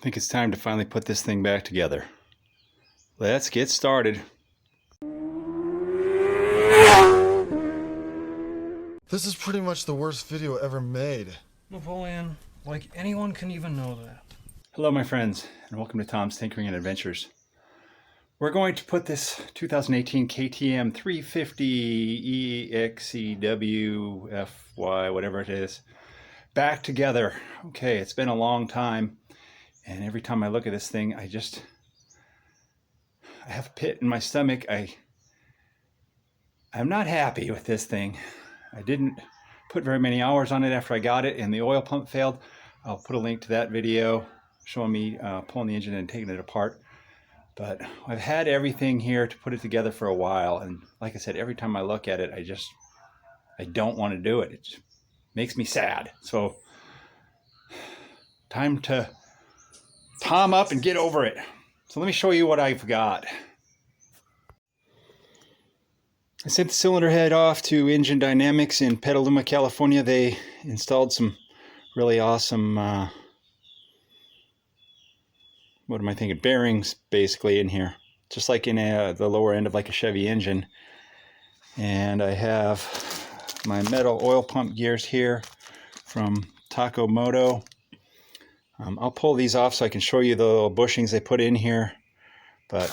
think it's time to finally put this thing back together. Let's get started. This is pretty much the worst video ever made. Napoleon, like anyone can even know that. Hello my friends, and welcome to Tom's Tinkering and Adventures. We're going to put this 2018 KTM 350 EXEW FY, whatever it is, back together. Okay, it's been a long time, and every time I look at this thing, I have a pit in my stomach. I'm not happy with this thing. I didn't put very many hours on it after I got it, and the oil pump failed. I'll put a link to that video showing me pulling the engine and taking it apart. But I've had everything here to put it together for a while, and like I said, every time I look at it, I don't want to do it. It just makes me sad. So time to Tom up and get over it. So let me show you what I've got. I sent the cylinder head off to Engine Dynamics in Petaluma, California. They installed some really awesome what am I thinking? Bearings basically in here, just like in the lower end of like a Chevy engine. And I have my metal oil pump gears here from Takomoto. I'll pull these off so I can show you the little bushings they put in here. But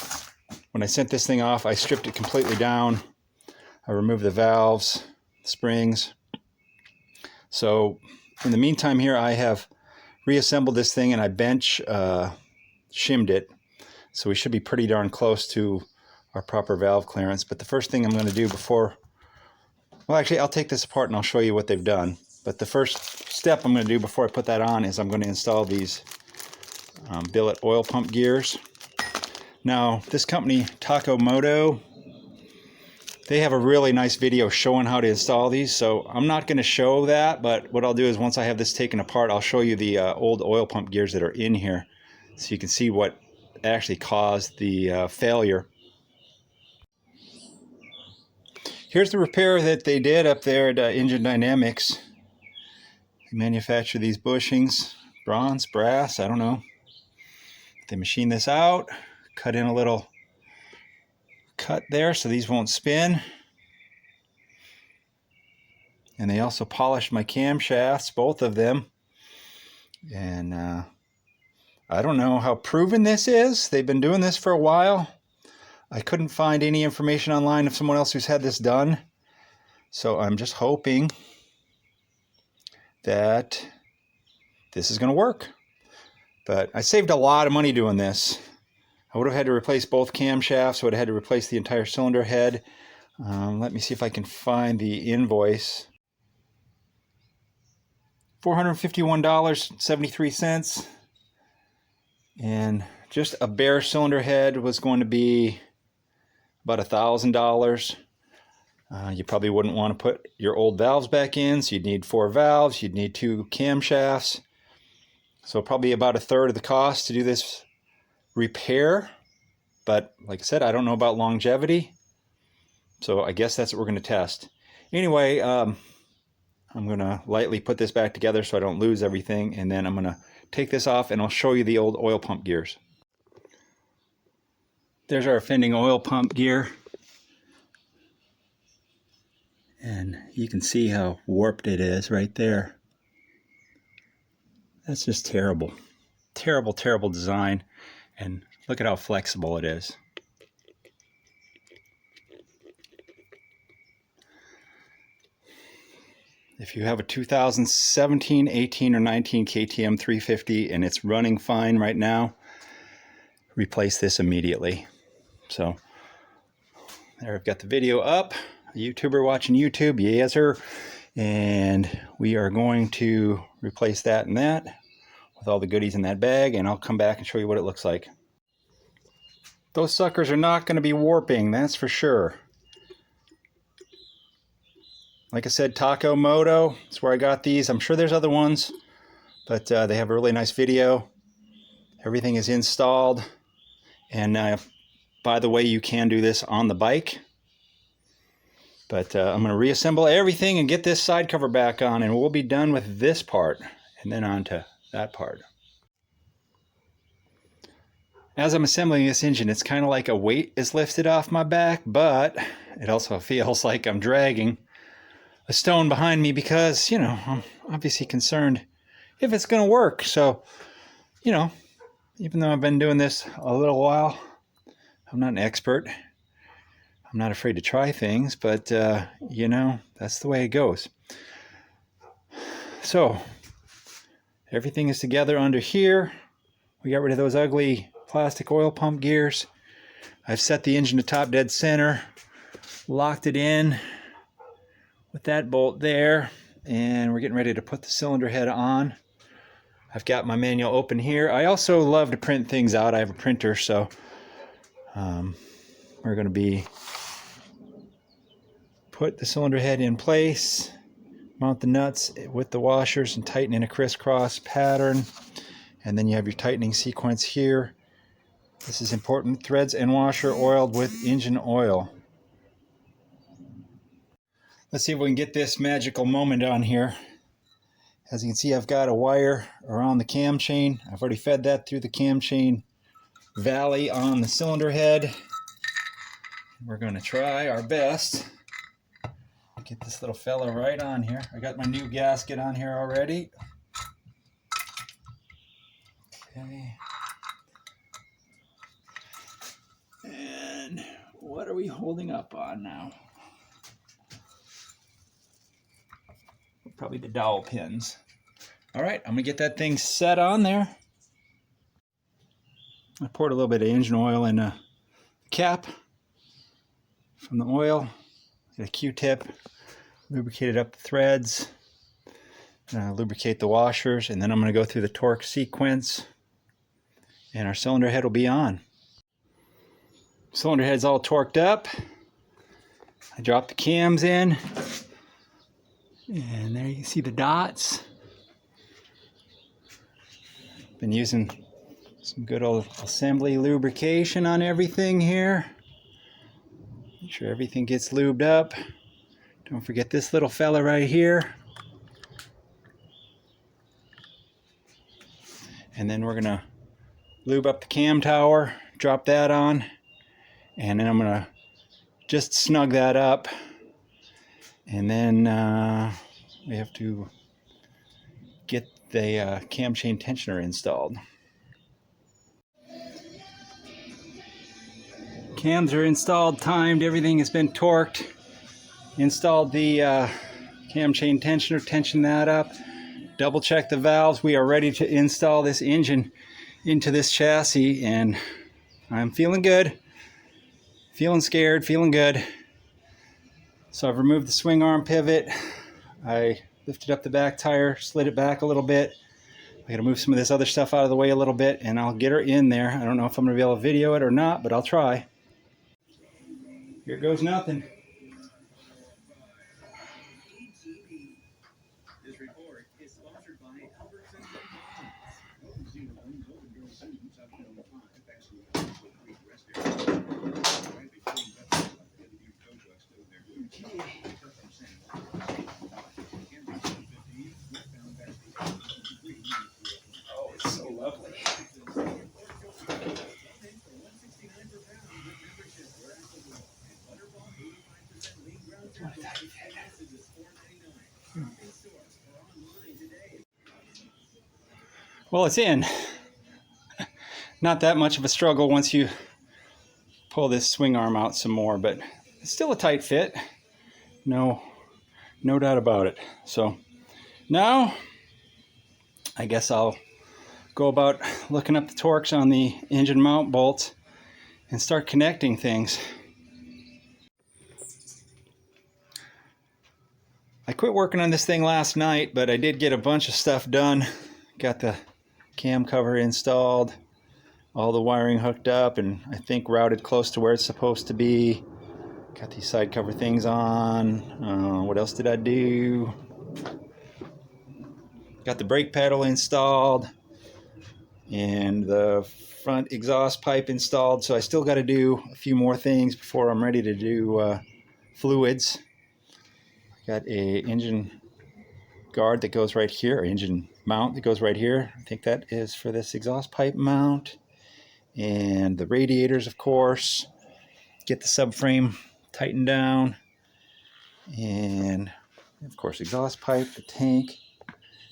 when I sent this thing off, I stripped it completely down. I removed the valves, springs. So in the meantime here, I have reassembled this thing and I bench shimmed it, so we should be pretty darn close to our proper valve clearance. But the first thing I'm going to do before, well actually I'll take this apart and I'll show you what they've done. But the first step I'm going to do before I put that on is I'm going to install these billet oil pump gears. Now this company Takomoto, they have a really nice video showing how to install these, so I'm not going to show that, but what I'll do is once I have this taken apart, I'll show you the old oil pump gears that are in here, so you can see what actually caused the failure. Here's the repair that they did up there at Engine Dynamics. They manufacture these bushings, bronze, brass, I don't know. They machine this out, cut in a little cut there so these won't spin. And they also polished my camshafts, both of them. And I don't know how proven this is. They've been doing this for a while. I couldn't find any information online of someone else who's had this done. So I'm just hoping that this is going to work. But I saved a lot of money doing this. I would have had to replace both camshafts. I would have had to replace the entire cylinder head. Let me see if I can find the invoice. $451.73. And just a bare cylinder head was going to be about $1,000. You probably wouldn't want to put your old valves back in, so you'd need 4 valves, you'd need 2 camshafts. So probably about a third of the cost to do this repair. But like I said, I don't know about longevity, so I guess that's what we're going to test. Anyway, I'm going to lightly put this back together so I don't lose everything, and then I'm going to take this off and I'll show you the old oil pump gears. There's our offending oil pump gear, and you can see how warped it is right there. That's just terrible. Terrible, terrible design, and look at how flexible it is. If you have a 2017, 18, or 19 KTM 350 and it's running fine right now, replace this immediately. So there, I've got the video up. A YouTuber watching YouTube, yes sir. And we are going to replace that and that with all the goodies in that bag, and I'll come back and show you what it looks like. Those suckers are not going to be warping, that's for sure. Like I said, Takomoto, that's where I got these. I'm sure there's other ones, but they have a really nice video. Everything is installed. And by the way, you can do this on the bike. But I'm going to reassemble everything and get this side cover back on, and we'll be done with this part and then on to that part. as I'm assembling this engine, it's kind of like a weight is lifted off my back, but it also feels like I'm dragging a stone behind me because, you know, I'm obviously concerned if it's going to work. So, you know, even though I've been doing this a little while, I'm not an expert. I'm not afraid to try things, but, you know, that's the way it goes. So, everything is together under here. We got rid of those ugly plastic oil pump gears. I've set the engine to top dead center, locked it in with that bolt there, and we're getting ready to put the cylinder head on. I've got my manual open here. I also love to print things out. I have a printer, so we're going to be put the cylinder head in place, mount the nuts with the washers, and tighten in a crisscross pattern. And then you have your tightening sequence here. This is important. Threads and washer oiled with engine oil. Let's see if we can get this magical moment on here. As you can see, I've got a wire around the cam chain. I've already fed that through the cam chain valley on the cylinder head. We're going to try our best to get this little fella right on here. I got my new gasket on here already. Okay. And what are we holding up on now? Probably the dowel pins. All right, I'm gonna get that thing set on there. I poured a little bit of engine oil in a cap from the oil. Get a Q-tip, lubricated up the threads, lubricate the washers, and then I'm gonna go through the torque sequence, and our cylinder head will be on. Cylinder head's all torqued up. I dropped the cams in, and there you can see the dots. Been using some good old assembly lubrication on everything here. Make sure everything gets lubed up. Don't forget this little fella right here. And then we're gonna lube up the cam tower, drop that on, and then I'm gonna just snug that up. And then we have to get the cam chain tensioner installed. Cams are installed, timed, everything has been torqued. Installed the cam chain tensioner, tensioned that up. Double check the valves. We are ready to install this engine into this chassis, and I'm feeling good. Feeling scared, feeling good. So I've removed the swing arm pivot. I lifted up the back tire, slid it back a little bit. I gotta move some of this other stuff out of the way a little bit, and I'll get her in there. I don't know if I'm gonna be able to video it or not, but I'll try. Here goes nothing. Oh, it's so lovely. Well, it's in. Not that much of a struggle once you pull this swing arm out some more, but it's still a tight fit. No doubt about it. So now I guess I'll go about looking up the torques on the engine mount bolts and start connecting things. I quit working on this thing last night, but I did get a bunch of stuff done. Got the cam cover installed, all the wiring hooked up, and I think routed close to where it's supposed to be. Got these side cover things on. What else did I do? Got the brake pedal installed and the front exhaust pipe installed. So I still got to do a few more things before I'm ready to do fluids. Got a engine guard that goes right here, or engine mount that goes right here. I think that is for this exhaust pipe mount. and the radiators, of course. Get the subframe tightened down, and of course exhaust pipe, the tank.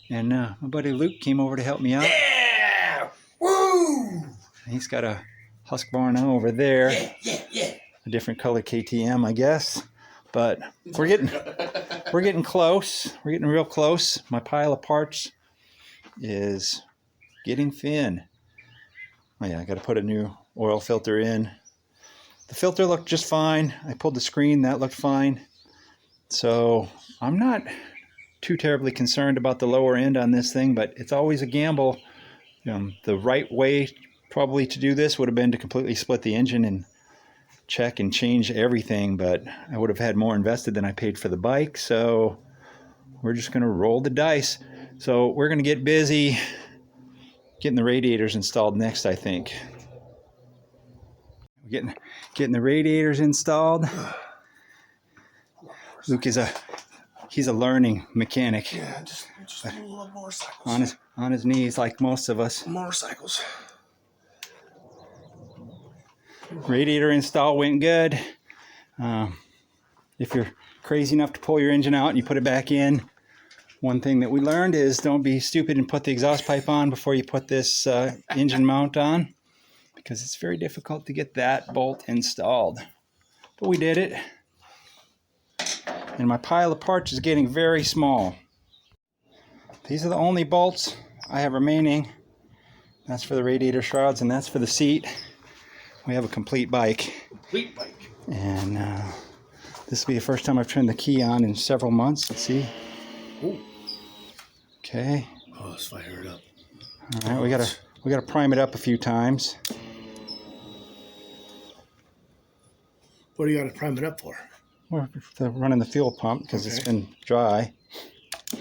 And my buddy Luke came over to help me out. Yeah! Woo! He's got a Husqvarna over there. Yeah. A different color KTM, I guess. But we're getting close. We're getting real close. My pile of parts is getting thin. Oh yeah, I got to put a new oil filter in. The filter looked just fine. I pulled the screen, that looked fine. So I'm not too terribly concerned about the lower end on this thing, but it's always a gamble. The right way probably to do this would have been to completely split the engine and check and change everything, but I would have had more invested than I paid for the bike, so we're just going to roll the dice. So we're going to get busy getting the radiators installed next, I think. We're getting the radiators installed. Luke is he's a learning mechanic. Yeah, just a little motorcycles. On his knees, like most of us. Motorcycles. Radiator install went good. If you're crazy enough to pull your engine out and you put it back in, one thing that we learned is don't be stupid and put the exhaust pipe on before you put this engine mount on, because it's very difficult to get that bolt installed. But we did it. And my pile of parts is getting very small. These are the only bolts I have remaining. That's for the radiator shrouds and that's for the seat. We have a complete bike. Complete bike. And this will be the first time I've turned the key on in several months. Let's see. Ooh. Okay. Oh, let's fire it up. All right, we gotta prime it up a few times. What do you got to prime it up for? We're running the fuel pump because it's been dry. I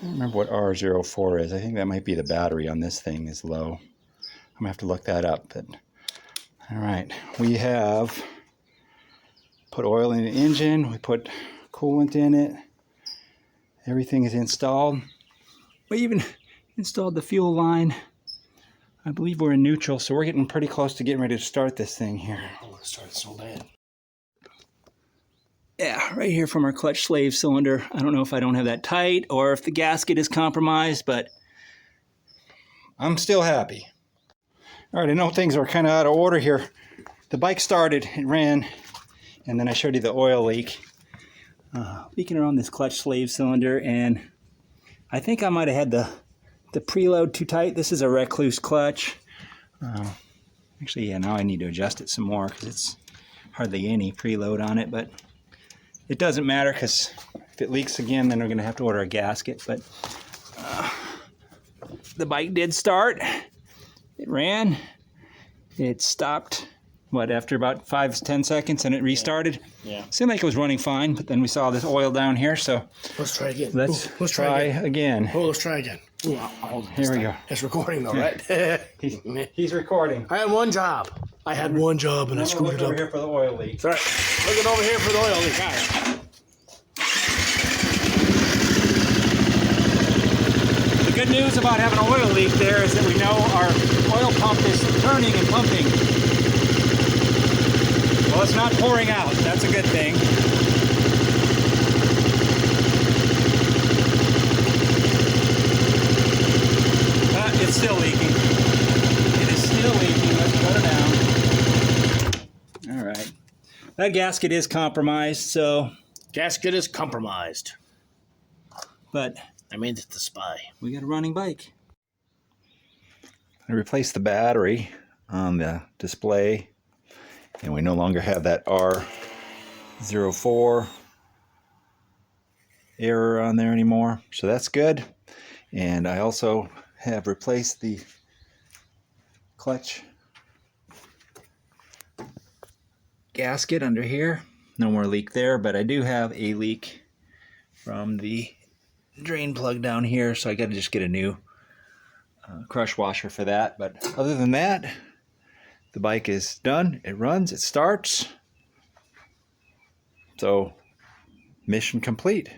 don't remember what R04 is. I think that might be the battery on this thing is low. I'm gonna have to look that up. But all right, we have put oil in the engine. We put coolant in it. Everything is installed. We even installed the fuel line. I believe we're in neutral, so we're getting pretty close to getting ready to start this thing here. I want to start it so bad. Yeah, right here from our clutch slave cylinder. I don't know if I don't have that tight or if the gasket is compromised, but I'm still happy. All right, I know things are kind of out of order here. The bike started, it ran, and then I showed you the oil leak. Leaking around this clutch slave cylinder, and I think I might have had the preload too tight. This is a Recluse clutch. Actually, yeah, now I need to adjust it some more because it's hardly any preload on it, but it doesn't matter because if it leaks again, then we're going to have to order a gasket. But the bike did start. It ran. It stopped, after about 5-10 seconds, and it restarted. Yeah. Seemed like it was running fine, but then we saw this oil down here, so Let's try again. let's try again. Oh, let's try again. Ooh, I'll hold it this Here we time. go. It's recording though, right? He's recording. I had one job. And I screwed it over up. here for the oil leak. It's all right. Looking over here for the oil leak. All right. The good news about having an oil leak there is that we know our oil pump is turning and pumping. Well, it's not pouring out. That's a good thing. But it's still leaking. It is still leaking. Let's put it down. All right. That gasket is compromised, so... Gasket is compromised. But... I made it to spy. we got a running bike. I replaced the battery on the display, and we no longer have that R04 error on there anymore, so that's good. And I also have replaced the clutch gasket under here. No more leak there, but I do have a leak from the drain plug down here, so I got to just get a new crush washer for that. But other than that, the bike is done. It runs, it starts. So mission complete.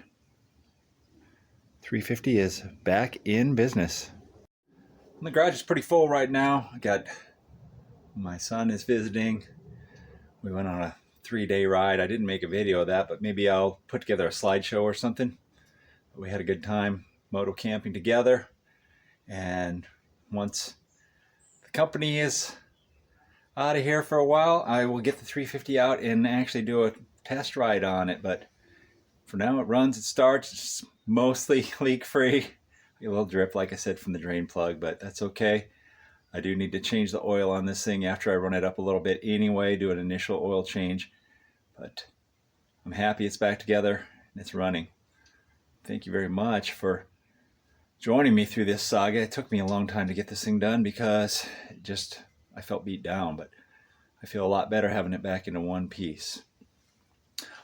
350 is back in business. The garage is pretty full right now. I got my son is visiting. We went on a 3-day ride. I didn't make a video of that, but maybe I'll put together a slideshow or something. We had a good time moto camping together, and once the company is out of here for a while, I will get the 350 out and actually do a test ride on it. But for now, it runs, it starts, it's mostly leak free. A little drip, like I said, from the drain plug, but that's okay. I do need to change the oil on this thing after I run it up a little bit anyway, do an initial oil change. But I'm happy it's back together and it's running. Thank you very much for joining me through this saga. It took me a long time to get this thing done because I felt beat down, but I feel a lot better having it back into one piece.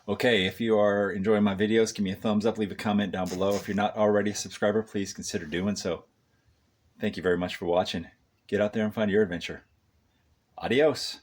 Okay, if you are enjoying my videos, give me a thumbs up, leave a comment down below. If you're not already a subscriber, please consider doing so. Thank you very much for watching. Get out there and find your adventure. Adios.